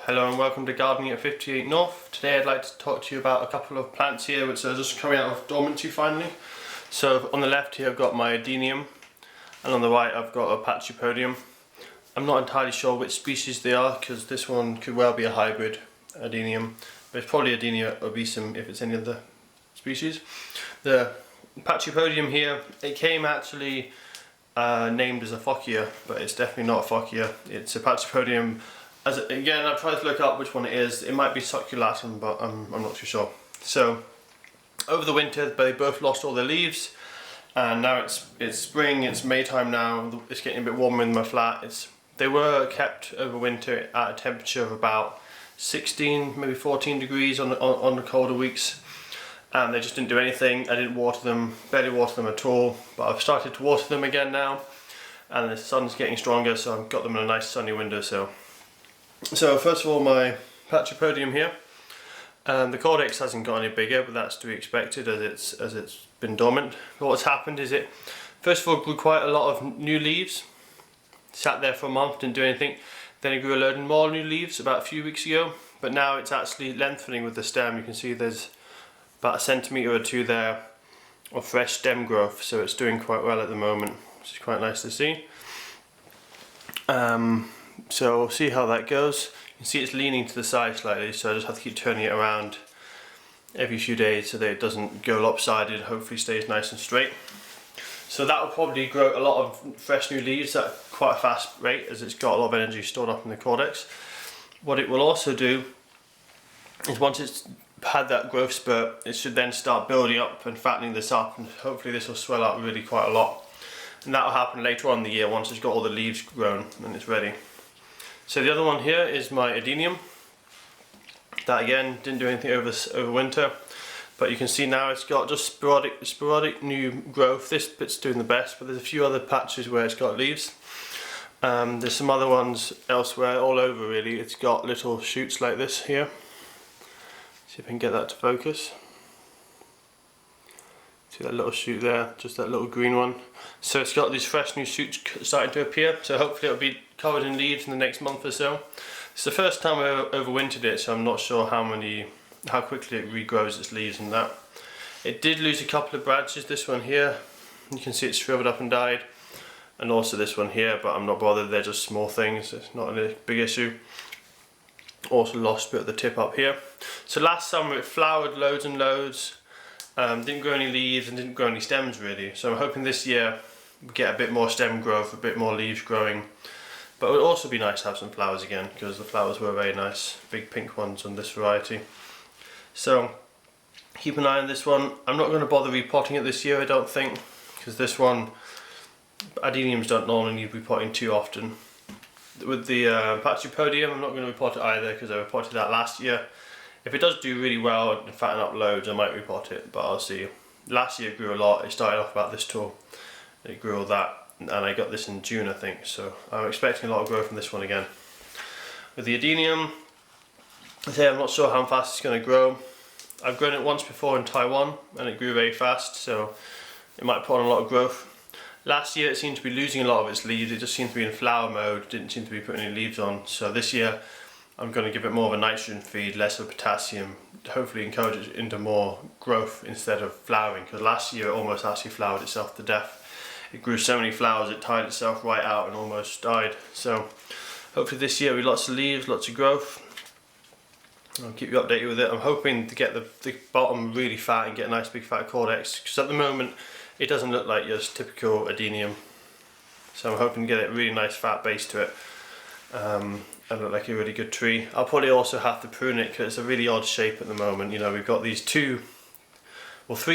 Hello and welcome to Gardening at 58 North. Today I'd like to talk to you about a couple of plants here which are just coming out of dormancy finally. So on the left here I've got my Adenium and on the right I've got a Pachypodium. I'm not entirely sure which species they are because this one could well be a hybrid Adenium, but it's probably Adenium obesum if it's any other species. The Pachypodium here, it came actually named as a Phocea, but it's definitely not a Phocea. It's a Pachypodium. Again, I've tried to look up which one it is. It might be succulatum, but I'm not too sure. So over the winter they both lost all their leaves, and now it's spring, it's May time now, it's getting a bit warmer in my flat. They were kept over winter at a temperature of about 16, maybe 14 degrees on the colder weeks, and they just didn't do anything. I didn't water them, barely water them at all, but I've started to water them again now, and the sun's getting stronger, so I've got them in a nice sunny windowsill. So first of all, my Pachypodium here, the cortex hasn't got any bigger, but that's to be expected as it's been dormant. But what's happened is it first of all grew quite a lot of new leaves, sat there for a month, didn't do anything, then it grew a load more new leaves about a few weeks ago, but now it's actually lengthening with the stem. You can see there's about 1 centimetre or 2 there of fresh stem growth, so it's doing quite well at the moment, which is quite nice to see. So we'll see how that goes. You can see it's leaning to the side slightly, so I just have to keep turning it around every few days so that it doesn't go lopsided, hopefully stays nice and straight. So that will probably grow a lot of fresh new leaves at quite a fast rate, as it's got a lot of energy stored up in the cortex. What it will also do is once it's had that growth spurt, it should then start building up and fattening this up, and hopefully this will swell up really quite a lot. And that will happen later on in the year once it's got all the leaves grown and it's ready. So the other one here is my Adenium. That again didn't do anything over winter, but you can see now it's got just sporadic new growth. This bit's doing the best, but there's a few other patches where it's got leaves. There's some other ones elsewhere, all over really. It's got little shoots like this here. See if I can get that to focus. See that little shoot there, just that little green one. So it's got these fresh new shoots starting to appear, so hopefully it'll be covered in leaves in the next month or so. It's the first time I overwintered it, so I'm not sure how quickly it regrows its leaves and that. It did lose a couple of branches, this one here. You can see it's shriveled up and died. And also this one here, but I'm not bothered, they're just small things, it's not a big issue. Also lost a bit of the tip up here. So last summer it flowered loads and loads. Didn't grow any leaves and didn't grow any stems really, so I'm hoping this year we get a bit more stem growth, a bit more leaves growing, but it would also be nice to have some flowers again because the flowers were very nice, big pink ones on this variety. So keep an eye on this one. I'm not going to bother repotting it this year, I don't think, because this one, Adeniums don't normally need repotting too often. With the Pachypodium I'm not going to repot it either because I repotted that last year. If it does do really well and fatten up loads, I might repot it, but I'll see. Last year it grew a lot. It started off about this tall. It grew all that, and I got this in June I think, so I'm expecting a lot of growth from this one again. With the Adenium, I'm not sure how fast it's going to grow. I've grown it once before in Taiwan and it grew very fast, so it might put on a lot of growth. Last year it seemed to be losing a lot of its leaves. It just seemed to be in flower mode, didn't seem to be putting any leaves on. So this year I'm going to give it more of a nitrogen feed, less of potassium, hopefully encourage it into more growth instead of flowering, because last year it almost actually flowered itself to death. It grew so many flowers it tired itself right out and almost died. So hopefully this year we lots of leaves, lots of growth. I'll keep you updated with it. I'm hoping to get the bottom really fat and get a nice big fat cortex, because at the moment it doesn't look like your typical Adenium. So I'm hoping to get a really nice fat base to it. And look like a really good tree. I'll probably also have to prune it because it's a really odd shape at the moment. You know, we've got these three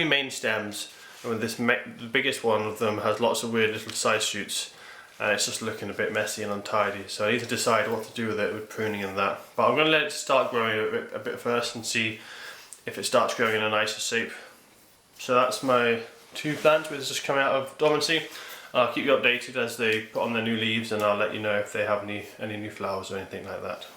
main stems, and the biggest one of them has lots of weird little side shoots, and it's just looking a bit messy and untidy. So I need to decide what to do with it with pruning and that. But I'm going to let it start growing a bit first and see if it starts growing in a nicer shape. So that's my 2 plants which are just coming out of dormancy. I'll keep you updated as they put on their new leaves, and I'll let you know if they have any new flowers or anything like that.